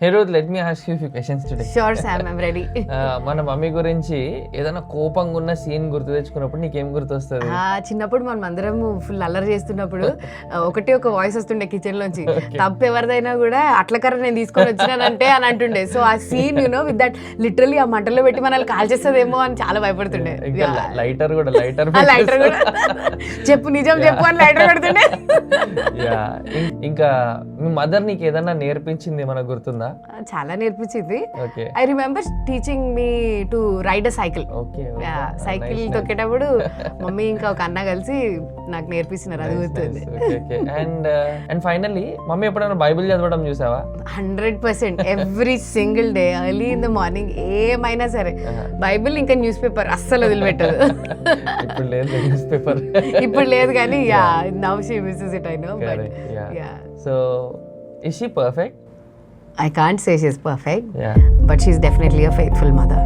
Hey Ruth, let me ask you a few questions today. Sure, Sam, I'm ready. మన mummy గురించి ఏదైనా కోపంగా ఉన్న సీన్ గుర్తు తెచ్చుకున్నప్పుడు నీకేం గుర్తొస్తుంది? చిన్నప్పుడు మనం అందరం ఫుల్ అల్లరి చేస్తున్నప్పుడు ఒకటే ఒక వాయిస్ వస్తుండే కిచెన్ లోంచి, తప్పు ఎవరిదైనా కూడా అట్లకర్ర నేను తీసుకొని వచ్చినానంటే అని అంటుండే. సో ఆ సీన్ విత్ దట్ లిటరలీ ఆ మంటలో పెట్టి మనల్ని కాల్ చేస్తుందేమో అని చాలా భయపడుతుండే. లైటర్ కూడా చెప్పు నిజం చెప్పు అని లైటర్ పెడుతుండే. ఇంకా మీ మదర్ నీకు ఏదైనా నేర్పించింది మనకు గుర్తుందా? చాలా నేర్పించింది. I remember teaching me to ride a cycle. Cycle తొక్కేటప్పుడు మమ్మీ ఇంకా ఒక అన్న కలిసి నాకు నేర్పిస్తున్నారు, అది గుర్తుంది. అండ్ ఫైనల్లీ మమ్మీ ఎప్పుడైనా బైబిల్ చదవడం చూసావా? 100% every single day early in the morning ఏమైనా సరే బైబిల్ ఇంకా న్యూస్ పేపర్ అస్సలు వదిలిపెట్టదు. ఇప్పుడు లేదు న్యూస్ పేపర్, ఇప్పుడు లేదు కానీ now she misses it. I know, but so is she perfect? I can't say she's perfect, but she's definitely a faithful mother.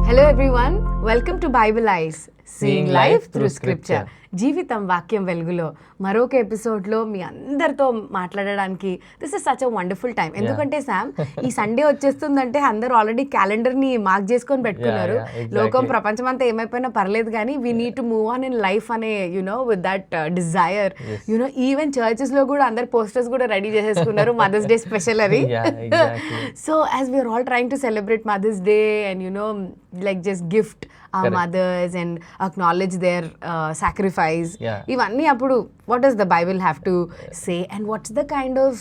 Hello everyone, welcome to Bible Eyes, seeing life through scripture. జీవితం వాక్యం వెలుగులో మరొక ఎపిసోడ్లో మీ అందరితో మాట్లాడడానికి this is such a wonderful time. ఎందుకంటే Sam, ఈ Sunday వచ్చేస్తుందంటే అందరూ ఆల్రెడీ క్యాలెండర్ని మార్క్ చేసుకొని పెట్టుకున్నారు. లోకం ప్రపంచం అంతా ఏమైపోయినా పర్లేదు కానీ we need to move on in life అనే విత్ దట్ డిజైర్. ఈవెన్ చర్చెస్లో కూడా అందరు పోస్టర్స్ కూడా రెడీ చేసేసుకున్నారు మదర్స్ డే స్పెషల్ అని. So as we're all trying to celebrate mother's day and like just gift our mothers and acknowledge their sacrifice. Ivanni appudu what does the Bible have to say and what's the kind of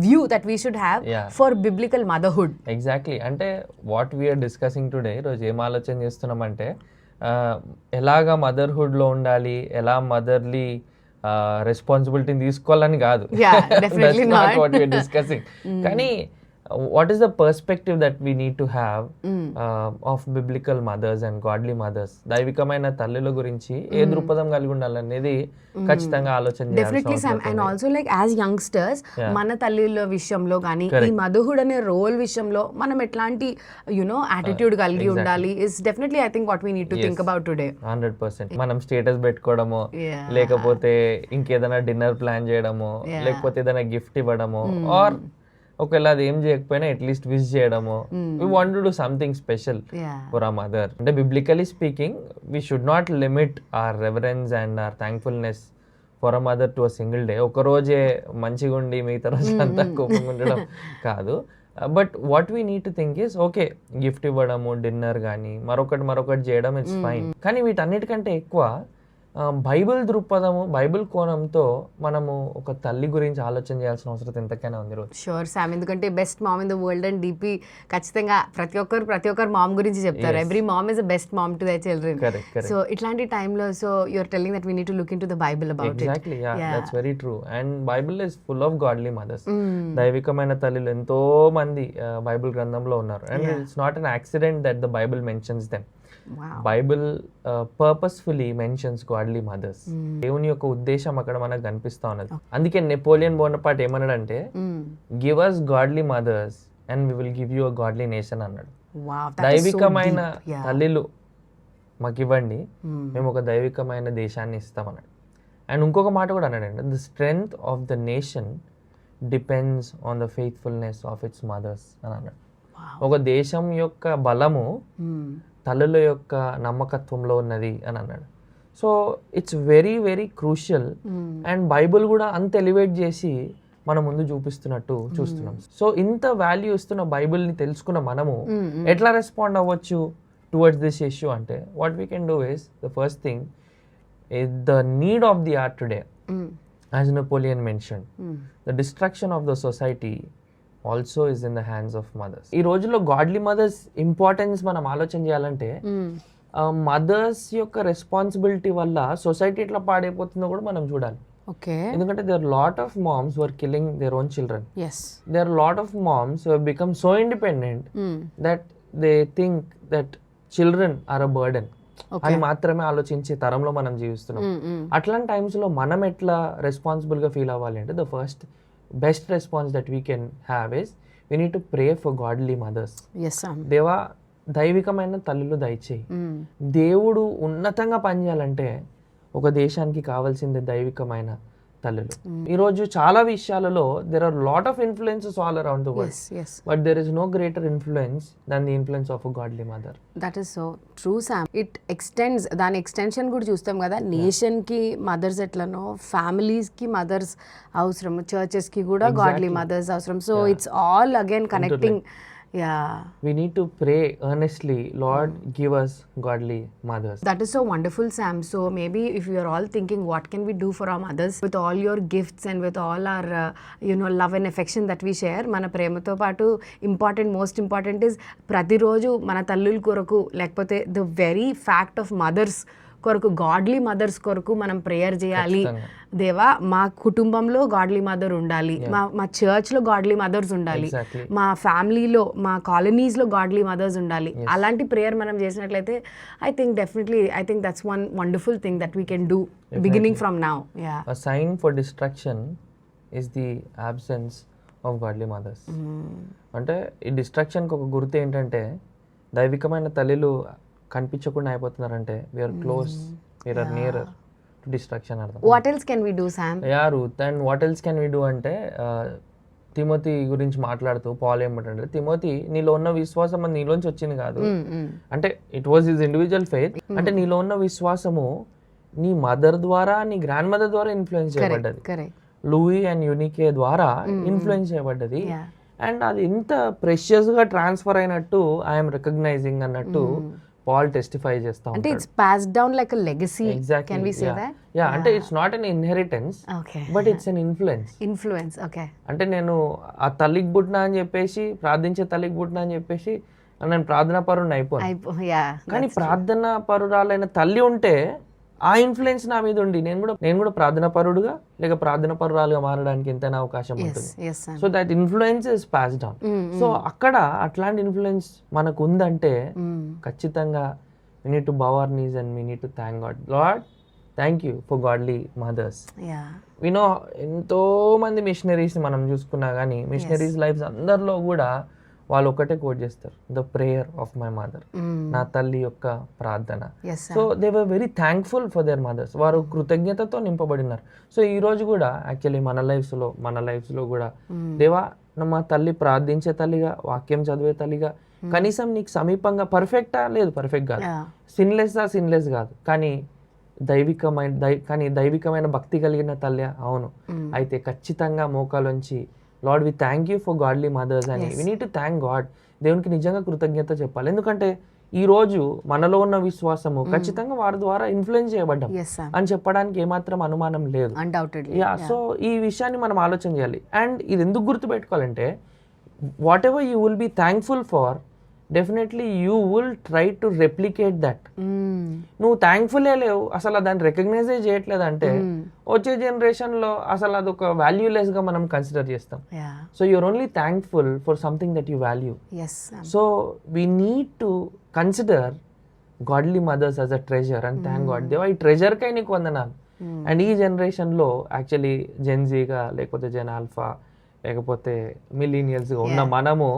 view that we should have for biblical motherhood? Exactly. Ante what we are discussing today roju em alochana chestunnam ante elaga motherhood lo undali, ela motherly responsibility తీసుకోవాలని కాదు. Definitely not what we are discussing. కానీ what is the perspective that we need to have of biblical mothers and godly mothers? దైవికమైన తల్లుల గురించి ఏ దృక్పథం కలిగి ఉండాలనేది ఖచ్చితంగా ఆలోచన definitely Sam. And also like as youngsters మన తల్లుల విషయంలో కానీ ఈ మదర్హుడ్ అనే రోల్ విషయంలో మనం ఎట్లాంటి యాటిట్యూడ్ కలిగి ఉండాలి is definitely I think what we need to think about today. 100%. మనం స్టేటస్ పెట్టుకోవడము, లేకపోతే ఇంకేదైనా డిన్నర్ ప్లాన్ చేయడము, లేకపోతే ఏదైనా గిఫ్ట్ ఇవ్వడము, ఆర్ ఒకవేళ అది ఏం చేయకపోయినా అట్లీస్ట్ విష్ చేయడము. We want to do something special for our mother. అంటే biblically speaking we should not limit our reverence and our thankfulness for a mother to a single day. ఒక రోజే మంచిగా ఉండి మిగతా రోజు అంతా కోపంగా ఉండడం కాదు. But what we need to think is okay, gift ఇవ్వడము, డిన్నర్ కానీ మరొకటి చేయడం ఇట్స్ ఫైన్. కానీ వీటన్నిటికంటే ఎక్కువ బైబిల్ దృక్పథము, బైబిల్ కోణంతో మనము ఒక తల్లి గురించి ఆలోచన చేయాల్సిన అవసరం ఎంతకైనా ఉంది రోజు. షూర్ శామ్, ఎందుకంటే best mom in the world and DP ఖచ్చితంగా ప్రతి ఒక్కరు మామ్ గురించి చెప్తారు. Every mom is the best mom to their children. So ఇట్లాంటి టైంలో so you're telling that we need to look into the Bible about it. Exactly, that's very true. And Bible is full of godly mothers. దైవికమైన తల్లులు ఎంతో మంది Bible గ్రంథంలో ఉన్నారు. And it's not an accident that the Bible mentions them. Bible purposefully mentions godly mothers. దేవుని యొక్క ఉద్దేశం అక్కడ మనకు కనిపిస్తా ఉన్నది. అందుకే నెపోలియన్ బోనపార్ట్ ఏమన్నాడంటే, give us godly mothers and we will give you a godly nation అన్నాడు. దైవికమైన తల్లిలు మాకు ఇవ్వండి, మేము ఒక దైవికమైన దేశాన్ని ఇస్తామన్నాడు. అండ్ ఇంకొక మాట కూడా అన్నాడండి, the strength of the nation depends on the faithfulness of its mothers అని అన్నాడు. ఒక దేశం యొక్క బలము తల్లుల యొక్క నమ్మకత్వంలో ఉన్నది అని అన్నాడు. So it's very very crucial. And Bible కూడా అంత ఎలివేట్ చేసి మన ముందు చూపిస్తున్నట్టు చూస్తున్నాం. సో ఇంత వాల్యూ ఇస్తున్న బైబిల్ని తెలుసుకున్న మనము ఎట్లా రెస్పాండ్ అవ్వచ్చు టువర్డ్స్ దిస్ ఇష్యూ అంటే, what we can do is the first thing the need of the hour today, as Napoleon mentioned, the destruction of the society also is in the hands of mothers. ఈ రోజుల్లో godly mothers importance మనం ఆలోచన చేయాలంటే, mothers యొక్క responsibility వల్ల society ఎట్లా పాడైపోతుందో కూడా మనం చూడాలి. ఎందుకంటే there are lot of moms who are killing their own children. There are lot of moms who have become so independent that they think that children are a burden అని మాత్రమే ఆలోచించే తరంలో మనం జీవిస్తున్నాం. అట్లాంటి టైమ్స్ లో మనం ఎట్లా రెస్పాన్సిబుల్ గా ఫీల్ అవ్వాలి అంటే, the first best response that we can have is we need to pray for godly mothers. Yes Sam. దేవా దైవికమైన తల్లులు దయచేయి. దేవుడు ఉన్నతంగా పనిచేయాలంటే ఒక దేశానికి కావాల్సింది దైవికమైన తల్లులు. ఈరోజు చాలా విషయాలలో there are lot of influences all around the world, but there is no greater influence than the influence of a godly mother. That is so true Sam. It extends, దాని ఎక్స్టెన్షన్ కూడా చూస్తాం కదా, నేషన్కి మదర్స్ ఎట్లనో ఫ్యామిలీస్కి mothers అవసరం, చర్చెస్కి కూడా godly mothers అవసరం. So it's all again connecting. We need to pray earnestly, Lord, give us godly mothers. That is so wonderful, Sam. So maybe if you are all thinking, what can we do for our mothers with all your gifts and with all our love and affection that we share, మన ప్రేమతో పాటు most important is ప్రతిరోజు మన తల్లుల కొరకు, లేకపోతే the very fact of mothers కొరకు, godly mothers కొరకు మనం ప్రేయర్ చేయాలి. దేవా మా కుటుంబంలో గాడ్లీ మదర్ ఉండాలి, మా చర్చ్లో గాడ్లీ మదర్స్ ఉండాలి, మా ఫ్యామిలీలో, మా కాలనీస్లో గాడ్లీ మదర్స్ ఉండాలి. అలాంటి ప్రేయర్ మనం చేసినట్లయితే I think that's one wonderful thing that we can do beginning from now. A sign for destruction is the absence of godly mothers. అంటే ఈ డిస్ట్రాక్షన్కి ఒక గుర్తు ఏంటంటే దైవికమైన తల్లిలు కనిపించకుండా అయిపోతున్నారంటే we are close, we are nearer to distraction అర్థం. What else can we do Sam? Ruth, and what else can we do అంటే తిమోతి గురించి మాట్లాడుతూ పాల్ ఏమంటే, తిమోతి నీలో ఉన్న విశ్వాసం అది నీలోంచి వచ్చింది కాదు, అంటే it was his individual faith. అంటే నీలో ఉన్న విశ్వాసము నీ మదర్ ద్వారా, నీ గ్రాండ్ మదర్ ద్వారా ఇన్ఫ్లుయెన్స్ చేయబడ్డది, లూయి అండ్ యూనికే ద్వారా ఇన్ఫ్లుయెన్స్ చేయబడ్డది. అండ్ అది ఎంత ప్రెషియస్ గా ట్రాన్స్ఫర్ అయినట్టు ఐఎమ్ రికగ్నైజింగ్ అన్నట్టు పాల్ టెస్టిఫై చేస్తా అంటే it's passed down like a legacy. Can we say that? అంటే it's not an inheritance, but it's an influence. అంటే నేను ఆ తల్లికి పుట్టినా అని చెప్పేసి, ప్రార్థించే తల్లికి పుట్టినా అని చెప్పేసి నేను ప్రార్థనా పరుని అయిపోయాను. కానీ ప్రార్థనా పరురాలైన తల్లి ఉంటే ఆ ఇన్ఫ్లుయెన్స్ నా మీద ఉండి నేను కూడా ప్రార్థనా పరుడుగా లేక ప్రార్థనా పరురాలుగా మారడానికి ఎంతైనా అవకాశం ఉంటుంది. So that influence is passed down. So అక్కడ అట్లాంటి ఇన్ఫ్లుయెన్స్ మనకు ఉందంటే ఖచ్చితంగా we need to bow our knees and we need to thank God. Lord, thank you for godly mothers. We know ఎంతో మంది మిషనరీస్ మనం చూసుకున్నా కానీ మిషనరీస్ లైఫ్స్ అందరిలో కూడా వాళ్ళు ఒకటే కోట్ చేస్తారు, the prayer of my mother, నా తల్లి యొక్క ప్రార్థన. So they were very thankful for their mothers. వారు కృతజ్ఞతతో నింపబడినారు. సో ఈ రోజు కూడా యాక్చువల్లీ మన లైఫ్స్ లో కూడా దేవా మా తల్లి ప్రార్థించే తల్లిగా, వాక్యం చదివే తల్లిగా, కనీసం నీకు సమీపంగా, పర్ఫెక్టా లేదు, పర్ఫెక్ట్ కాదు, సిన్లెస్ కాదు, కానీ దైవికమైన భక్తి కలిగిన తల్లి అవును. అయితే ఖచ్చితంగా మోకాలోంచి Lord we thank you for godly mothers అని we need to thank God. దేవునికి నిజంగా కృతజ్ఞత చెప్పాలి. ఎందుకంటే ఈ రోజు మనలో ఉన్న విశ్వాసము ఖచ్చితంగా వారి ద్వారా ఇన్ఫ్లుయెన్స్ చేయబడ్డాం అని చెప్పడానికి ఏమాత్రం అనుమానం లేదు. సో ఈ విషయాన్ని మనం ఆలోచన చేయాలి. అండ్ ఇది ఎందుకు గుర్తుపెట్టుకోవాలంటే whatever you will be thankful for, definitely you will try to replicate that. నువ్వు థ్యాంక్ఫుల్లే లేవు, అసలు దాన్ని రికగ్నైజ్ చేయట్లేదు అంటే వచ్చే జనరేషన్ లో అసలు అదొక వాల్యూలెస్ గా మనం కన్సిడర్ చేస్తాం. So you're only thankful for something that you value. So we need to consider godly mothers as a treasure and thank God. దేవా ఈ ట్రెజర్ కై నీకు వందనాలు. అండ్ ఈ జనరేషన్ లో యాక్చువల్లీ జెన్జీగా లేకపోతే జెన్ ఆల్ఫా లేకపోతే మిలీనియల్స్గా ఉన్న మనము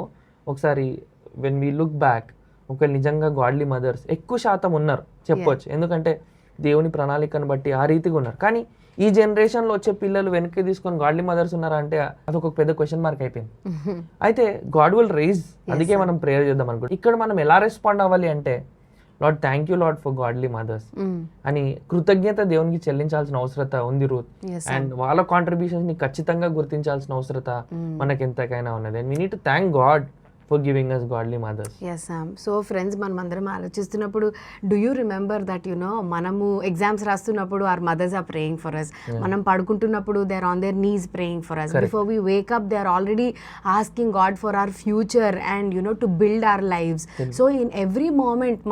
ఒకసారి వెన్ వీ లుక్ బ్యాక్, ఒకవేళ నిజంగా గాడ్లీ మదర్స్ ఎక్కువ శాతం ఉన్నారు చెప్పొచ్చు, ఎందుకంటే దేవుని ప్రణాళికను బట్టి ఆ రీతిగా ఉన్నారు. కానీ ఈ జనరేషన్లో వచ్చే పిల్లలు వెనక్కి తీసుకొని గాడ్లీ మదర్స్ ఉన్నారా అంటే అదొక పెద్ద క్వశ్చన్ మార్క్ అయిపోయింది. అయితే గాడ్ విల్ రైజ్, అందుకే మనం ప్రేయర్ చేద్దాం అనుకుంటాం. ఇక్కడ మనం ఎలా రెస్పాండ్ అవ్వాలి అంటే Lord thank you Lord for godly mothers అని కృతజ్ఞత దేవునికి చెల్లించాల్సిన అవసరత ఉంది రూత్. అండ్ వాళ్ళ కాంట్రిబ్యూషన్స్ ని ఖచ్చితంగా గుర్తించాల్సిన అవసరత మనకి ఎంతకైనా ఉన్నది. And we need to thank God for giving us godly mothers. Yes, Sam. So friends, మనమందరం ఆలోచిస్తున్నప్పుడు do you remember that మనము ఎగ్జామ్స్ రాస్తున్నప్పుడు our mothers are praying for us. మనం పడుకుంటున్నప్పుడు they are on their knees praying for us. Before we wake up they are already asking God for our future and to build our lives. So in every moment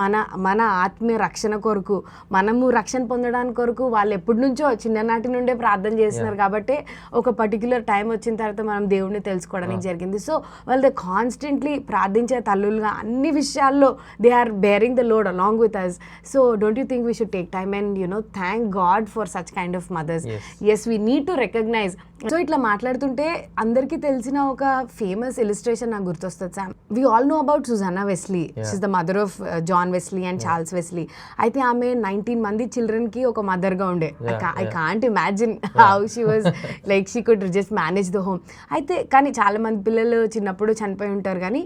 మన ఆత్మీయ రక్షణ కొరకు, మనము రక్షణ పొందడానికి కొరకు వాళ్ళు ఎప్పటి నుంచో చిన్ననాటి నుండే ప్రార్థన చేస్తున్నారు కాబట్టి ఒక పర్టిక్యులర్ టైం వచ్చిన తర్వాత మనం దేవుడిని తెలుసుకోవడానికి జరిగింది. సో వాళ్ళు దే కాన్స్టెంట్లీ ప్రార్థించే తల్లులుగా అన్ని విషయాల్లో they are bearing the load along with us. So don't you think we should take time and thank God for such kind of mothers? Yes, we need to recognize so ఇట్లా మాట్లాడుతుంటే అందరికీ తెలిసిన ఒక famous illustration నాకు గుర్తొస్తుంది Sam. We all know about Susanna Wesley. She's the mother of John Wesley and Charles Wesley. అయితే ఆమె 19 మంది చిల్డ్రన్ కి ఒక మదర్ గా ఉండే. I can't imagine how she was like she could just manage the home. అయితే కానీ చాలా మంది పిల్లలు చిన్నప్పుడు చనిపోయి ఉంటారు కానీ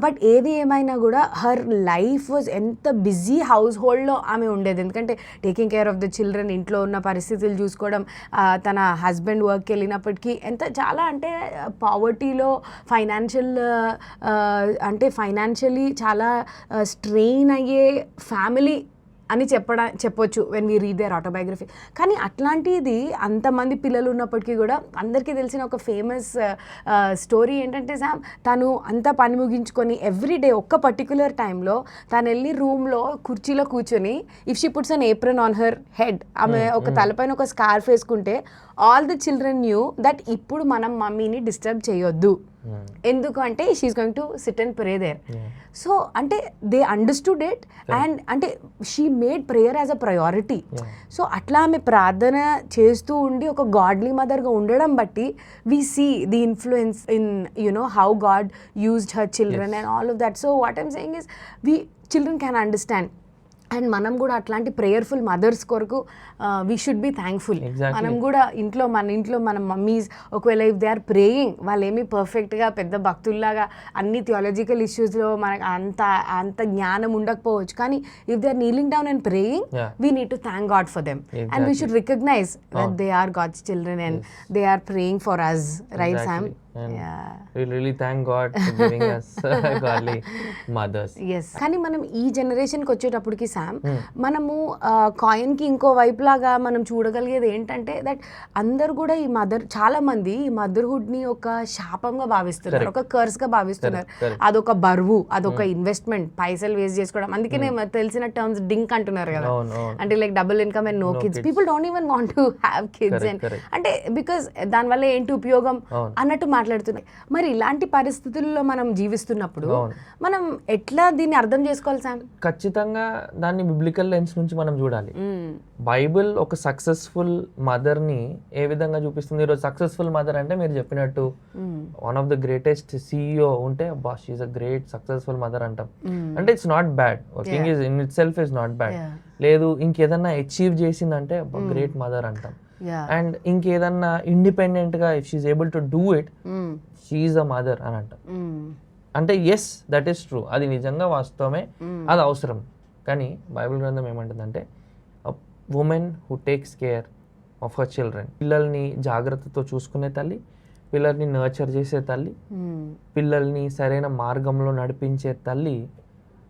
బట్ ఏది ఏమైనా కూడా హర్ లైఫ్ వాజ్ ఎంత బిజీ హౌస్ హోల్డ్లో ఆమె ఉండేది. ఎందుకంటే taking care of the children, ఇంట్లో ఉన్న పరిస్థితులు చూసుకోవడం, తన హస్బెండ్ వర్క్కి వెళ్ళినప్పటికీ ఎంత చాలా అంటే పావర్టీలో ఫైనాన్షియలీ చాలా స్ట్రెయిన్ అయ్యే ఫ్యామిలీ అని చెప్పొచ్చు when we read their autobiography. కానీ అట్లాంటిది అంతమంది పిల్లలు ఉన్నప్పటికీ కూడా అందరికీ తెలిసిన ఒక ఫేమస్ స్టోరీ ఏంటంటే సామ్, తను అంతా పని ముగించుకొని ఎవ్రీడే ఒక్క పర్టిక్యులర్ టైంలో తను వెళ్ళి రూమ్లో కుర్చీలో కూర్చొని if she puts an apron on her head, ఆమె ఒక తలపైన ఒక స్కార్ఫ్ వేసుకుంటే all the children knew that ఇప్పుడు మనం మమ్మీని డిస్టర్బ్ చేయొద్దు. ఎందుకు అంటే she is going to sit and pray there. So అంటే దే అండర్స్టూడ్ ఇట్ అండ్ అంటే she made prayer as a priority. So అట్లా ఆమె ప్రార్థన చేస్తూ ఉండి ఒక గాడ్లీ మదర్గా ఉండడం బట్టి we see the influence in you know how God used her children and all of that. So what I'm saying is children can understand. అండ్ మనం కూడా అట్లాంటి ప్రేయర్ఫుల్ మదర్స్ కొరకు వీ షుడ్ బి థ్యాంక్ఫుల్. మనం కూడా మన ఇంట్లో మన మమ్మీస్ ఒకవేళ ఇఫ్ దే ఆర్ ప్రేయింగ్, వాళ్ళు ఏమీ పర్ఫెక్ట్గా పెద్ద భక్తుల్లాగా అన్ని థియాలజికల్ ఇష్యూస్లో మనకు అంత జ్ఞానం ఉండకపోవచ్చు, కానీ if they are kneeling down and praying we need to thank God for them and we should recognize that they are God's children and they are praying for us, right Sam? And we really thank God for giving us godly mothers. Yes. కానీ మనం ఈ జనరేషన్కి వచ్చేటప్పటికి Sam, మనము కాయిన్కి ఇంకో వైపు లాగా మనం చూడగలిగేది ఏంటంటే దట్ అందరు కూడా చాలా మంది ఈ మదర్హుడ్ని ఒక శాపంగా భావిస్తున్నారు, ఒక కర్స్గా భావిస్తున్నారు. అదొక బరువు, అదొక ఇన్వెస్ట్మెంట్, పైసలు వేస్ట్ చేసుకోవడం. అందుకే తెలిసిన టర్మ్స్ డింక్ అంటున్నారు కదా, అంటే like double income and no kids. People don't even want to have kids and అంటే బికాస్ దానివల్ల ఏంటి ఉపయోగం అన్నట్టు మాట్లాడుతున్నాయి. మరి ఇలాంటి పరిస్థితుల్లో మనం జీవిస్తున్నప్పుడు మనం ఎట్లా దీన్ని అర్థం చేసుకోవాలి సామ్? ఖచ్చితంగా దాన్ని బిబ్లికల్ లెన్స్ నుంచి మనం చూడాలి. బైబిల్ ఒక సక్సెస్ఫుల్ మదర్ ని ఏ విధంగా చూపిస్తుంది. ఈరోజు సక్సెస్ఫుల్ మదర్ అంటే మీరు చెప్పినట్టు one of the greatest CEO ఉంటే అబ్బా she is a great successful mother అంటాం. అంటే it's not bad, working is in itself is not bad. లేదు ఇంకేదన్నా అచీవ్ చేసిందంటే గ్రేట్ మదర్ అంటాం. అండ్ ఇంకేదన్నా ఇండిపెండెంట్ గా if she is able to do it she is a mother అని అంటాం. అంటే ఎస్ దట్ ఈస్ ట్రూ, అది నిజంగా వాస్తవమే, అది అవసరం. కానీ బైబిల్ గ్రంథం ఏమంటుందంటే women who takes care of her children, పిల్లల్ని జాగ్రత్తతో చూసుకునే తల్లి, పిల్లల్ని నర్చర్ చేసే తల్లి, పిల్లల్ని సరైన మార్గంలో నడిపించే తల్లి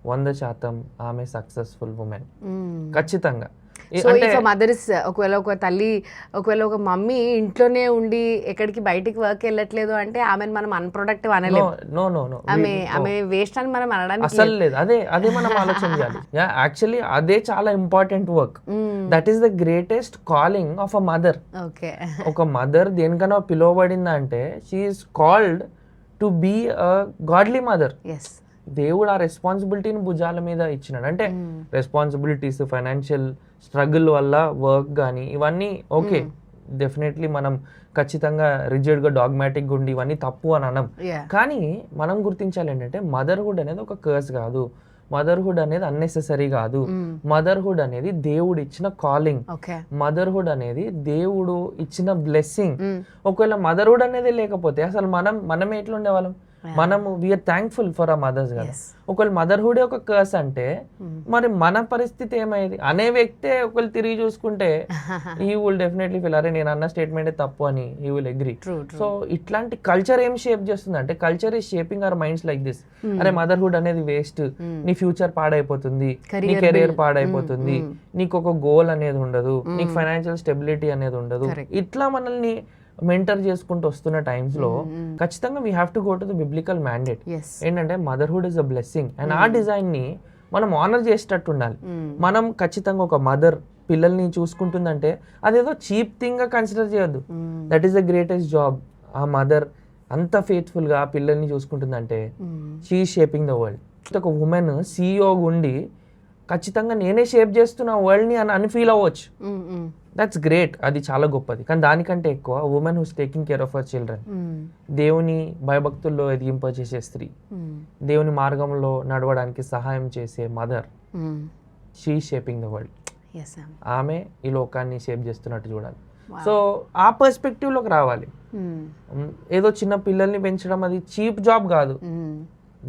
100% ఆమె సక్సెస్ఫుల్ ఉమెన్ ఖచ్చితంగా. సో ఇఫ్ మదర్ ఇస్ ఒకవేళ ఒక మమ్మీ ఇంట్లోనే ఉండి ఎక్కడికి బయటికి వర్క్ వెళ్ళట్లేదు అంటే ఆమెను మనం అన్ప్రొడక్టివ్ అనలేము. ఆమె వేస్ట్ అని మనం అనడానికి అసలు లేదు. అదే మనం ఆలోచన చేయాలి. యాక్చువల్లీ అదే చాలా important work. That is the greatest calling of a mother. ఒక మదర్ దేనికన్నా పిలువబడిందా అంటే she is called to be a godly mother. దేవుడు ఆ రెస్పాన్సిబిలిటీని భుజాల మీద ఇచ్చినాడు. అంటే రెస్పాన్సిబిలిటీస్, ఫైనాన్షియల్ స్ట్రగుల్ వల్ల వర్క్ కానీ ఇవన్నీ ఓకే, డెఫినెట్లీ మనం ఖచ్చితంగా రిజిడ్గా డాగ్మాటిక్గా ఉండి ఇవన్నీ తప్పు అని అనం. కానీ మనం గుర్తించాలి ఏంటంటే మదర్హుడ్ అనేది ఒక కర్స్ కాదు, మదర్హుడ్ అనేది అన్నెసెసరీ కాదు. మదర్హుడ్ అనేది దేవుడు ఇచ్చిన కాలింగ్, మదర్హుడ్ అనేది దేవుడు ఇచ్చిన బ్లెస్సింగ్. ఒకవేళ మదర్హుడ్ అనేది లేకపోతే అసలు మనం ఎట్లా ఉండేవాళ్ళం? మనము we're thankful for our mothers కదా. ఒకవేళ మదర్హుడే ఒక కర్స్ అంటే మరి మన పరిస్థితి ఏమైంది అనే వ్యక్తే ఒకవేళ తిరిగి చూసుకుంటే హీ విల్ డెఫినెట్లీ ఫీల్ అరే నేను అన్న స్టేట్మెంటే తప్పు అని హీ విల్ అగ్రీ. సో ఇట్లాంటి కల్చర్ ఏం షేప్ చేస్తుంది అంటే culture is shaping our minds like this. అరే మదర్హుడ్ అనేది వేస్ట్, నీ ఫ్యూచర్ పాడైపోతుంది, నీ కెరీర్ పాడైపోతుంది, నీకు ఒక గోల్ అనేది ఉండదు, నీకు ఫైనాన్షియల్ స్టెబిలిటీ అనేది ఉండదు. ఇట్లా మనల్ని మెంటర్ చేసుకుంటూ వస్తున్న టైమ్స్ లో ఖచ్చితంగా we have to go to the biblical mandate. ఏంటంటే motherhood is a blessing and ఆ డిజైన్ ని మనం ఆనర్ చేసేటట్టు ఉండాలి. మనం ఖచ్చితంగా ఒక మదర్ పిల్లల్ని చూసుకుంటుందంటే అదేదో చీప్ థింగ్ గా కన్సిడర్ చేయొద్దు. That is the greatest job. ఆ మదర్ అంత ఫెయిత్ఫుల్ గా పిల్లల్ని చూసుకుంటుందంటే she is shaping the world. ఒక ఉమెన్ CEO ఉండి ఖచ్చితంగా నేనే షేప్ చేస్తున్న వరల్డ్ని అని ఫీల్ అవ్వచ్చు. దట్స్ గ్రేట్, అది చాలా గొప్పది. కానీ దానికంటే ఎక్కువ women who's taking care of our children, దేవుని భయభక్తుల్లో ఎదిగింపజేసే స్త్రీ, దేవుని మార్గంలో నడవడానికి సహాయం చేసే mother, she shaping the world. ఆమె ఈ లోకాన్ని షేప్ చేస్తున్నట్టు చూడాలి. సో ఆ పర్స్పెక్టివ్లోకి రావాలి. ఏదో చిన్న పిల్లల్ని పెంచడం అది చీప్ జాబ్ కాదు,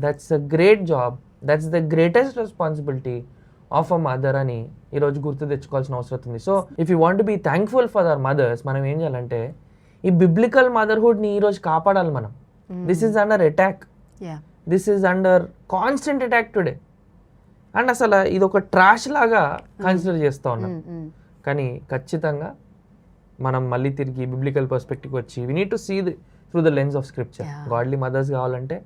that's a great job, that's the greatest responsibility of a mother అని ఈరోజు గుర్తు తెచ్చుకోవాల్సిన అవసరం ఉంది. So if you want be thankful for our mothers, మనం ఏం చేయాలంటే ఈ బిబ్లికల్ మదర్హుడ్ని ఈరోజు కాపాడాలి మనం. This is under attack, this is under constant attack today. And అసలు ఇది ఒక ట్రాష్ లాగా కన్సిడర్ చేస్తూ ఉన్నాం. కానీ ఖచ్చితంగా మనం మళ్ళీ తిరిగి బిబ్లికల్ పర్స్పెక్టివ్ వచ్చి we need to see through the lens of scripture. Godly mothers కావాలంటే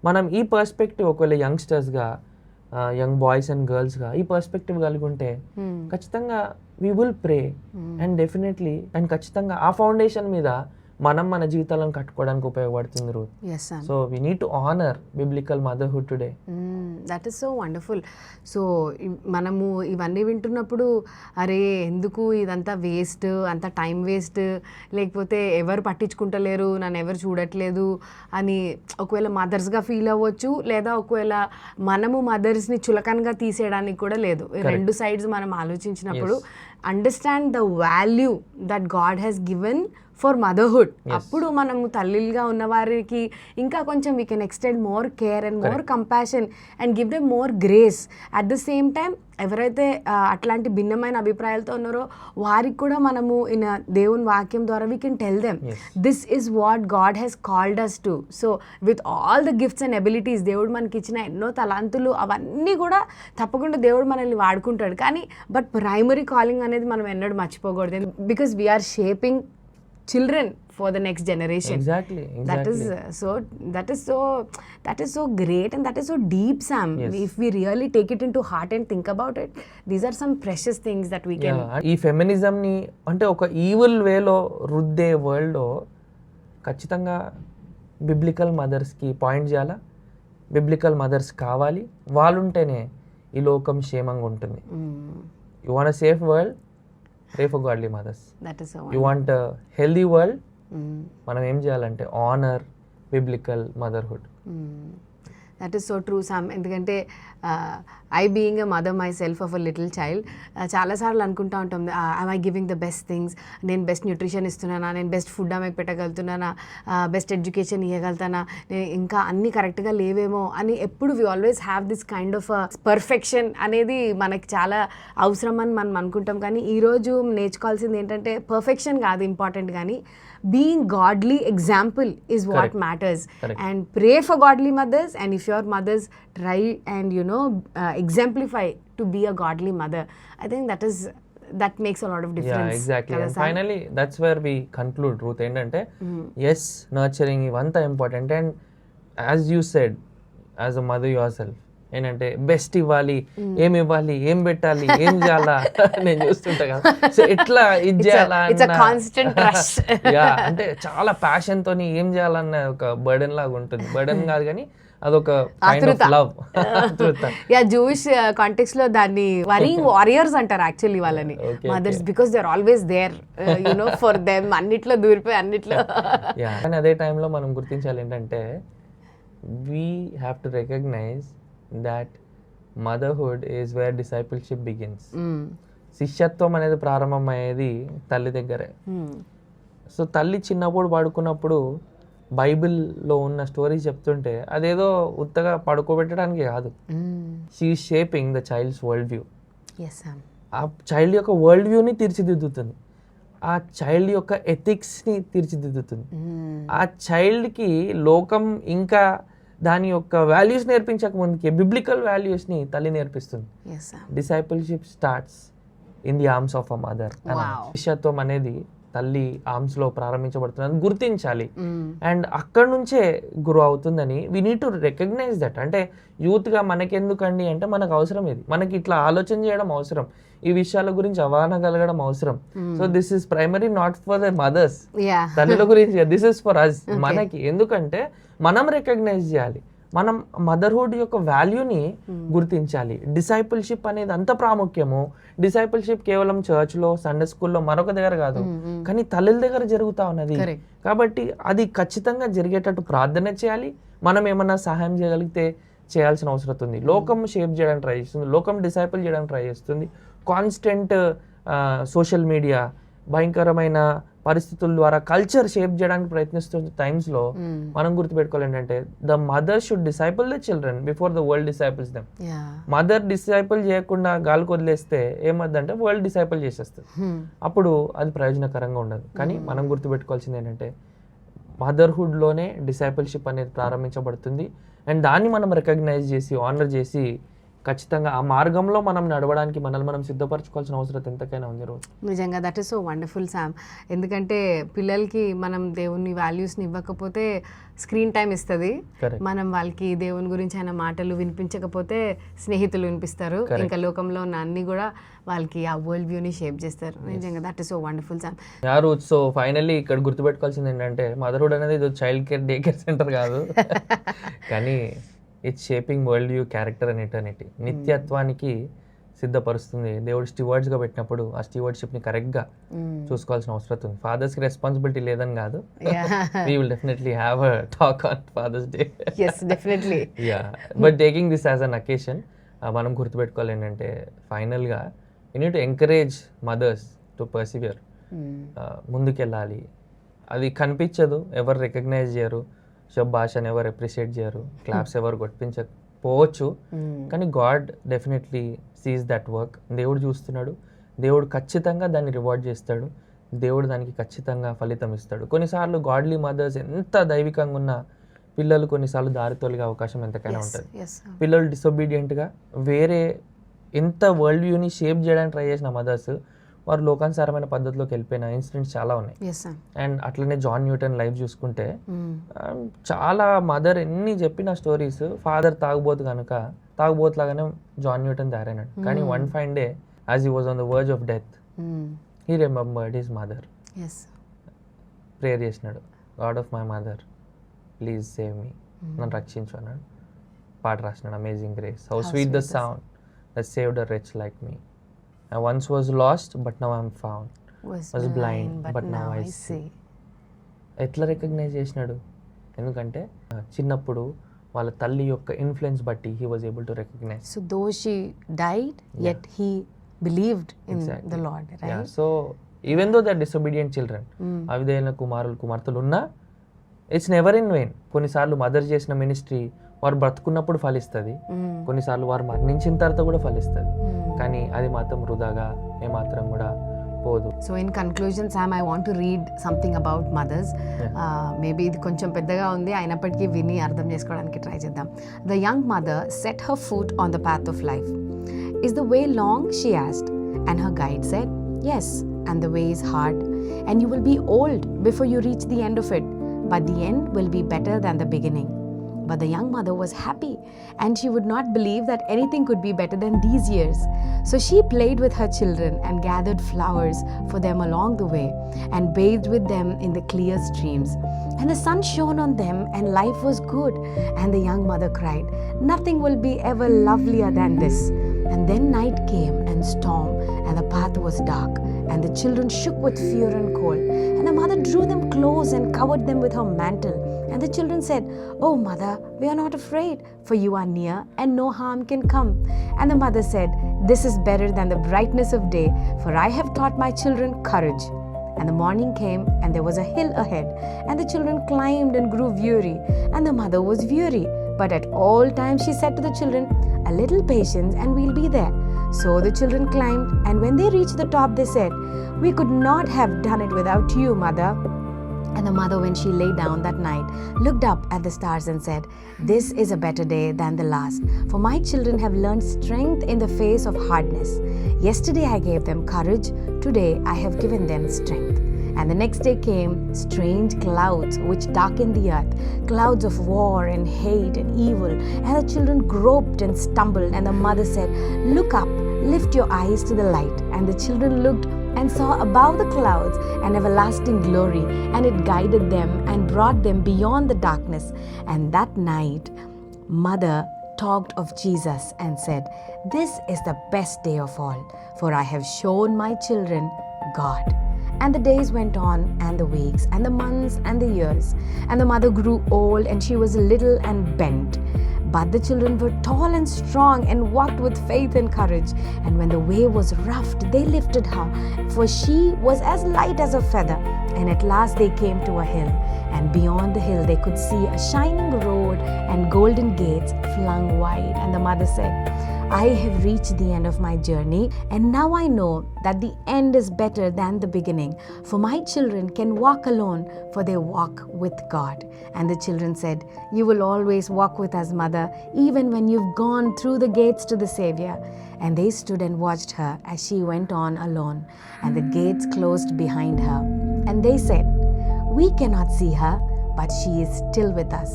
మనం ఈ పర్స్పెక్టివ్, ఒకవేళ యంగ్స్టర్స్గా, యంగ్ బాయ్స్ అండ్ గర్ల్స్గా ఈ పర్స్పెక్టివ్ కలిగి ఉంటే ఖచ్చితంగా we will pray and definitely and ఖచ్చితంగా ఆ ఫౌండేషన్ మీద మనం మన జీవితాలను కట్టుకోవడానికి ఉపయోగపడుతుంది Ruth. So we need to honour biblical motherhood today. That is so wonderful. So మనము ఇవన్నీ వింటున్నప్పుడు అరే ఎందుకు ఇదంతా వేస్ట్, అంత టైం వేస్ట్, లేకపోతే ఎవరు పట్టించుకుంటలేరు, నన్ను ఎవరు చూడట్లేదు అని ఒకవేళ మదర్స్గా ఫీల్ అవ్వచ్చు, లేదా ఒకవేళ మనము మదర్స్ని చులకనగా తీసేయడానికి కూడా లేదు. రెండు సైడ్స్ మనం ఆలోచించినప్పుడు understand the value that God has given for motherhood. అప్పుడు మనము తల్లిగా ఉన్న వారికి ఇంకా కొంచెం we can extend more care and more compassion and give them more grace. At the same time ఎవరైతే అట్లాంటి భిన్నమైన అభిప్రాయాలతో ఉన్నారో వారికి కూడా మనము ఇన్ దేవుని వాక్యం ద్వారా we can tell them this is what God has called us to. So with all the gifts and abilities, దేవుడు మనకి ఇచ్చిన ఎన్నో తలాంతులు అవన్నీ కూడా తప్పకుండా దేవుడు మనల్ని వాడుకుంటాడు. కానీ బట్ ప్రైమరీ కాలింగ్ అనేది మనం ఎన్నడూ మర్చిపోకూడదు. Because we're shaping children for the next generation. Exactly. That is so great and that is so deep, Sam. If we really take it into heart and think about it, these are some precious things that we can. ఈ feminism ని అంటే ఒక evil వేలో రుద్దే world లో ఖచ్చితంగా biblical mothers కి point చేయాలా. Biblical mothers కావాలి, వాళ్ళు ఉంటేనే ఈ లోకం క్షేమంగా ఉంటుంది. You want a safe world, pray for godly mothers. That is so you want a healthy world, మనం ఏం చేయాలంటే honour biblical motherhood. That is so true, Sam. ఎందుకంటే I being a mother myself of a little child చాలాసార్లు అనుకుంటా ఉంటాం, I giving the best things, నేను best nutrition ఇస్తున్నానా, నేను బెస్ట్ ఫుడ్ ఆమెకు పెట్టగలుగుతున్నానా, బెస్ట్ ఎడ్యుకేషన్ ఇవ్వగలుగుతానా, నేను ఇంకా అన్నీ కరెక్ట్గా లేవేమో అని ఎప్పుడు we always have this kind of perfection అనేది మనకి చాలా అవసరం అని మనం అనుకుంటాం. కానీ ఈరోజు నేర్చుకోవాల్సింది ఏంటంటే పర్ఫెక్షన్ కాదు ఇంపార్టెంట్, కానీ being godly example is what matters. And pray for godly mothers, and if your mothers try and exemplify to be a godly mother, I think that makes a lot of difference. Yeah, exactly. And finally that's where we conclude, Ruth, endante yes, nurturing ivanతా important, and as you said, as a mother yourself, ఏంటంటే best ఇవ్వాలి, ఏమి ఇవ్వాలి, ఏం పెట్టాలి, ఏం చేయాలా నేను చూస్తుంటా కదా. సో ఎట్లా ఇది చేయాలా అంటే చాలా ప్యాషన్ తోని ఏం చేయాలన్న ఒక బర్డెన్ లాగా ఉంటుంది. బర్డెన్ కాదు కానీ అదొక kind of love. Jewish context లో దాన్ని వరింగ్ వారియర్స్ అంటారు యాక్చువల్లీ వాళ్ళని, mothers, because they are always there for them, అన్నిట్లో దూరిపోయి అన్నిట్లో. కానీ అదే టైంలో మనం గుర్తించాలి ఏంటంటే we have to recognize that motherhood is where discipleship begins. శిష్యత్వం అనేది ప్రారంభమయ్యేది తల్లి దగ్గరే. సో తల్లి చిన్నప్పుడు పడుకున్నప్పుడు బైబిల్లో ఉన్న స్టోరీస్ చెప్తుంటే అదేదో ఉత్తగా పడుకోబెట్టడానికి కాదు, she is shaping the child's world view. ఆ చైల్డ్ యొక్క వరల్డ్ వ్యూని తీర్చిదిద్దుతుంది, ఆ చైల్డ్ యొక్క ఎథిక్స్ని తీర్చిదిద్దుతుంది. ఆ చైల్డ్కి లోకం ఇంకా దాని యొక్క వాల్యూస్ నేర్పించక ముందుకే బిబ్లికల్ వాల్యూస్ని తల్లి నేర్పిస్తుంది. Discipleship starts in the arms of a mother. శిష్యత్వం అనేది తల్లి ఆర్మ్స్ లో ప్రారంభించబడుతుంది గుర్తించాలి, అండ్ అక్కడ నుంచే గ్రో అవుతుందని we need to recognize that. అంటే యూత్ గా మనకెందుకండి అంటే మనకు అవసరం, ఇది మనకి ఇట్లా ఆలోచన చేయడం అవసరం, ఈ విషయాల గురించి అవగాహన కలగడం అవసరం. So this is primary not for the mothers, తల్లుల గురించి, దిస్ ఇస్ ఫర్ అస్, మనకి. ఎందుకంటే మనం రికగ్నైజ్ చేయాలి మనం మదర్హుడ్ యొక్క వాల్యూని గుర్తించాలి. డిసైపుల్షిప్ అనేది అంత ప్రాముఖ్యము. డిసైపుల్షిప్ కేవలం చర్చ్లో, సండే స్కూల్లో, మరొక దగ్గర కాదు, కానీ తల్లుల దగ్గర జరుగుతా ఉన్నది. కాబట్టి అది ఖచ్చితంగా జరిగేటట్టు ప్రార్థన చేయాలి. మనం ఏమన్నా సహాయం చేయగలిగితే చేయాల్సిన అవసరం ఉంది. లోకం షేప్ చేయడానికి ట్రై చేస్తుంది, లోకం డిసైపుల్ చేయడానికి ట్రై చేస్తుంది. కాన్స్టెంట్ సోషల్ మీడియా, భయంకరమైన పరిస్థితుల ద్వారా కల్చర్ షేప్ చేయడానికి ప్రయత్నిస్తున్న టైమ్స్లో మనం గుర్తుపెట్టుకోవాలి ఏంటంటే, the mother should disciple the children before the world disciples them. Mother disciple చేయకుండా గాలికి వదిలేస్తే ఏమవుతుందంటే వరల్డ్ డిసైపుల్ చేసేస్తుంది. అప్పుడు అది ప్రయోజనకరంగా ఉండదు. కానీ మనం గుర్తుపెట్టుకోవాల్సింది ఏంటంటే, మదర్హుడ్లోనే డిసైపుల్షిప్ అనేది ప్రారంభించబడుతుంది. అండ్ దాన్ని మనం రికగ్నైజ్ చేసి, ఆనర్ చేసి, ఖచ్చితంగా ఆ మార్గంలో మనం నడవడానికి మనల్ని మనం సిద్ధపరచుకోవాల్సిన అవసరం ఎంతకైనా ఉంది రోజు. నిజంగా that is so wonderful Sam. ఎందుకంటే పిల్లలకి మనం దేవుని వాల్యూస్ని ఇవ్వకపోతే స్క్రీన్ టైం ఇస్తుంది. మనం వాళ్ళకి దేవుని గురించి అయిన మాటలు వినిపించకపోతే స్నేహితులు వినిపిస్తారు. ఇంకా లోకంలో ఉన్న అన్ని కూడా వాళ్ళకి ఆ వరల్డ్ వ్యూని షేప్ చేస్తారు. నిజంగా that is so wonderful Sam. యారు సో ఫైనల్లీ ఇక్కడ గుర్తుపెట్టుకోవాల్సింది ఏంటంటే, మదర్హుడ్ అనేది ఇది child care, day care centre కాదు, కానీ it's shaping world view, character and eternity. నిత్యత్వానికి సిద్ధపరుస్తుంది. దేవుడు స్టీవర్డ్స్గా పెట్టినప్పుడు ఆ స్టీవర్డ్షిప్ని కరెక్ట్గా చూసుకోవాల్సిన అవసరం ఉంది. ఫాదర్స్కి రెస్పాన్సిబిలిటీ లేదని కాదు, we will definitely have a talk on father's day. But taking this as an occasion, మనం గుర్తుపెట్టుకోవాలి ఏంటంటే, ఫైనల్గా you need to encourage mothers to persevere. ముందుకెళ్ళాలి. అది కనిపించదు, ఎవరు రికగ్నైజ్ చేయరు, భాషను ఎవరు అప్రిషియేట్ చేయరు, క్లాప్స్ ఎవరు కొట్టించకపోవచ్చు, కానీ God definitely Cs that work. దేవుడు చూస్తున్నాడు, దేవుడు ఖచ్చితంగా దాన్ని రివార్డ్ చేస్తాడు, దేవుడు దానికి ఖచ్చితంగా ఫలితం ఇస్తాడు. కొన్నిసార్లు గాడ్లీ మదర్స్ ఎంత దైవికంగా ఉన్న పిల్లలు కొన్నిసార్లు దారి తొలగే అవకాశం ఎంతకైనా ఉంటుంది. పిల్లలు డిసొబీడియంట్గా వేరే ఎంత వరల్డ్ వ్యూని షేప్ చేయడానికి ట్రై చేసిన మదర్స్ వారు లోకానుసారమైన పద్ధతిలోకి వెళ్ళిపోయిన ఇన్సిడెంట్స్ చాలా ఉన్నాయి. అండ్ అట్లనే జాన్ న్యూటన్ లైఫ్ చూసుకుంటే చాలా మదర్ ఎన్ని చెప్పిన స్టోరీస్, ఫాదర్ తాగుబోతు కనుక తాగుబోతులాగానే జాన్ న్యూటన్ తయారైనాడు. కానీ one fine day as he was on the verge of death, he remembered his mother. Prayer చేసినాడు, God of my mother please save me, నన్ను రక్షించు అన్నాడు. పాట రాసినాడు, amazing grace, how sweet the sound that saved a wretch like me. I once was lost, but now I'm found. Was blind, but now I see. ఎట్లా recognise చేసినాడు? ఎందుకంటే చిన్నప్పుడు వాళ్ళ తల్లి యొక్క ఇన్ఫ్లుయెన్స్ బట్టి he was able to recognize. So though she died, yet he believed in the Lord, right? Yeah, so even though they are disobedient children, అవిధేయుల కుమారులు కుమార్తెలు ఉన్నా ఇట్స్ నెవర్ ఇన్ వెయిన్. కొన్నిసార్లు మదర్ చేసిన మినిస్ట్రీ వారు బ్రతుకున్నప్పుడు ఫలిస్తుంది, కొన్నిసార్లు వారు మరణించిన తర్వాత కూడా ఫలిస్తుంది, కానీ అది మాత్రం వృధాగా ఏమాత్రం కూడా పోదు. So in conclusion Sam, I want to read something about mothers. Maybe ఇది కొంచెం పెద్దగా ఉంది, అయినప్పటికీ విని అర్థం చేసుకోవడానికి ట్రై చేద్దాం. The young mother set her foot on the path of life. Is the way long, she asked, and her guide said, yes, and the way is hard, and you will be old before you reach the end of it, but the end will be better than the beginning. But the young mother was happy, and she would not believe that anything could be better than these years. So she played with her children and gathered flowers for them along the way, and bathed with them in the clear streams. And the sun shone on them, and life was good. And the young mother cried, "Nothing will be ever lovelier than this." And then night came and storm, and the path was dark, and the children shook with fear and cold. And the mother drew them close and covered them with her mantle. And the children said, "Oh mother, we are not afraid, for you are near, and no harm can come." And the mother said, "This is better than the brightness of day, for I have taught my children courage." And the morning came, and there was a hill ahead, and the children climbed and grew weary, and the mother was weary. But at all times she said to the children, "A little patience, and we'll be there." So the children climbed, and when they reached the top, they said, "We could not have done it without you, mother." And the mother, when she lay down that night, looked up at the stars and said, "This is a better day than the last, for my children have learned strength in the face of hardness. Yesterday I gave them courage, today I have given them strength." And the next day came strange clouds which darkened the earth, clouds of war and hate and evil. And the children groped and stumbled, and the mother said, "Look up, lift your eyes to the light." And the children looked and saw above the clouds an everlasting glory, and it guided them and brought them beyond the darkness. And that night mother talked of Jesus and said, "This is the best day of all, for I have shown my children God." And the days went on, and the weeks, and the months, and the years. And the mother grew old, and she was little and bent. But the children were tall and strong and walked with faith and courage. And when the way was roughed, they lifted her, for she was as light as a feather. And at last they came to a hill, and beyond the hill they could see a shining road and golden gates flung wide. And the mother said, "I have reached the end of my journey, and now I know that the end is better than the beginning. For my children can walk alone, for they walk with God." And the children said, "You will always walk with us, mother, even when you've gone through the gates to the Savior." And they stood and watched her as she went on alone, and the gates closed behind her. And they said, "We cannot see her, but she is still with us.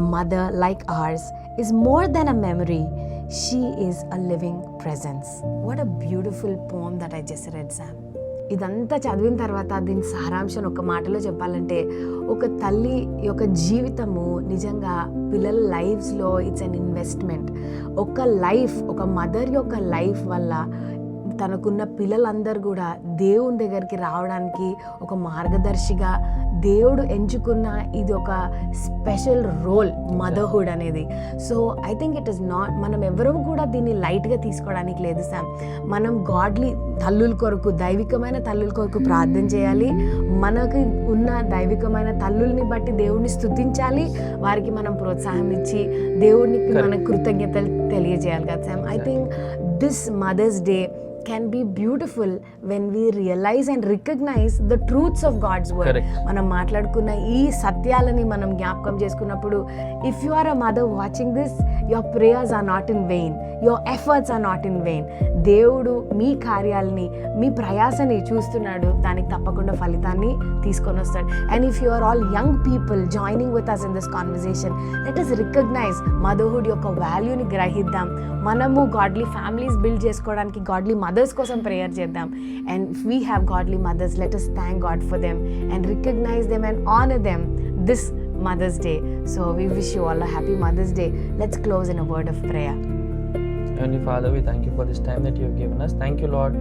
A mother like ours is more than a memory. She is a living presence." What a beautiful poem that I just read, Sam. ఇదంతా చదివిన తర్వాత దీని సారాంశం ఒక మాటలో చెప్పాలంటే, ఒక తల్లి యొక్క జీవితము నిజంగా పిల్లల లైఫ్స్లో ఇట్స్ అన్ ఇన్వెస్ట్మెంట్. ఒక లైఫ్, ఒక మదర్ యొక్క లైఫ్ వల్ల తనకున్న పిల్లలందరూ కూడా దేవుని దగ్గరికి రావడానికి ఒక మార్గదర్శిగా దేవుడు ఎంచుకున్న ఇది ఒక స్పెషల్ రోల్ మదర్హుడ్ అనేది. So I think it is not, మనం ఎవరం కూడా దీన్ని లైట్గా తీసుకోవడానికి లేదు సామ్. మనం గాడ్లీ తల్లుల కొరకు, దైవికమైన తల్లుల కొరకు ప్రార్థన చేయాలి. మనకు ఉన్న దైవికమైన తల్లుల్ని బట్టి దేవుడిని స్తుతించాలి, వారికి మనం ప్రోత్సాహం ఇచ్చి దేవుడికి మన కృతజ్ఞతలు తెలియజేయాలి కదా Sam. I think this mother's day can be beautiful when we realize and recognize the truths of God's word. Correct. మనం మాట్లాడుకున్న ఈ సత్యాలని మనం జ్ఞాపకం చేసుకున్నప్పుడు, if you are a mother watching this, your prayers are not in vain, your efforts are not in vain. దేవుడు మీ కార్యాలని, మీ ప్రయాసని చూస్తున్నాడు, దానికి తప్పకుండా ఫలితాన్ని తీసుకొని వస్తాడు. And if you are all young people joining with us in this conversation, let us recognize motherhood యొక్క వాల్యూని గ్రహిద్దాం. మనము గాడ్లీ ఫ్యామిలీస్ బిల్డ్ చేసుకోవడానికి గాడ్లీ మదర్స్ కోసం ప్రేయర్ చేద్దాం. And if we have godly mothers, let us thank God for them and recognize them and honor them this Mother's Day. So we wish you all a happy Mother's Day. Let's close in a word of prayer. Heavenly Father, we thank you for this time that you have given us. Thank you, Lord,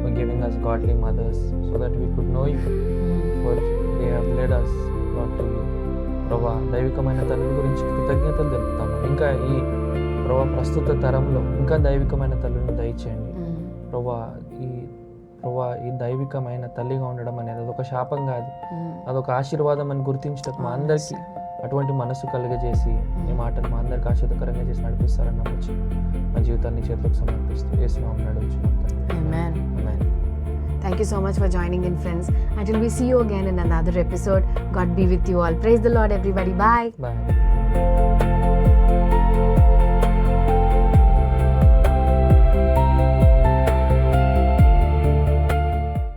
for giving us godly mothers so that we could know you, for they have led us, Lord, to you. ప్రభా, దైవికమైన తల్లుల గురించి కృతజ్ఞతలు తెలుపుతాము. ఇంకా ఈ ప్రభా ప్రస్తుత తరంలో ఇంకా దైవికమైన తల్లులను దయచేయండి. ప్రభా ఈ దైవికమైన తల్లిగా ఉండడం అనేది అదొక శాపం కాదు, అదొక ఆశీర్వాదం అని గుర్తించటం మా అందరికీ అటువంటి మనసు కలుగజేసి ఈ మాటలు మా అందరికి ఆశీర్వదకరంగా చేసి నడిపిస్తారని నమ్మొచ్చు. మా జీవితాన్ని చేతులకు సమర్పిస్తూ యేసునామమున నడుచున్నాం. Amen. Thank you so much for joining in, friends. Until we see you again in another episode, God be with you all. Praise the Lord, everybody. Bye. Bye.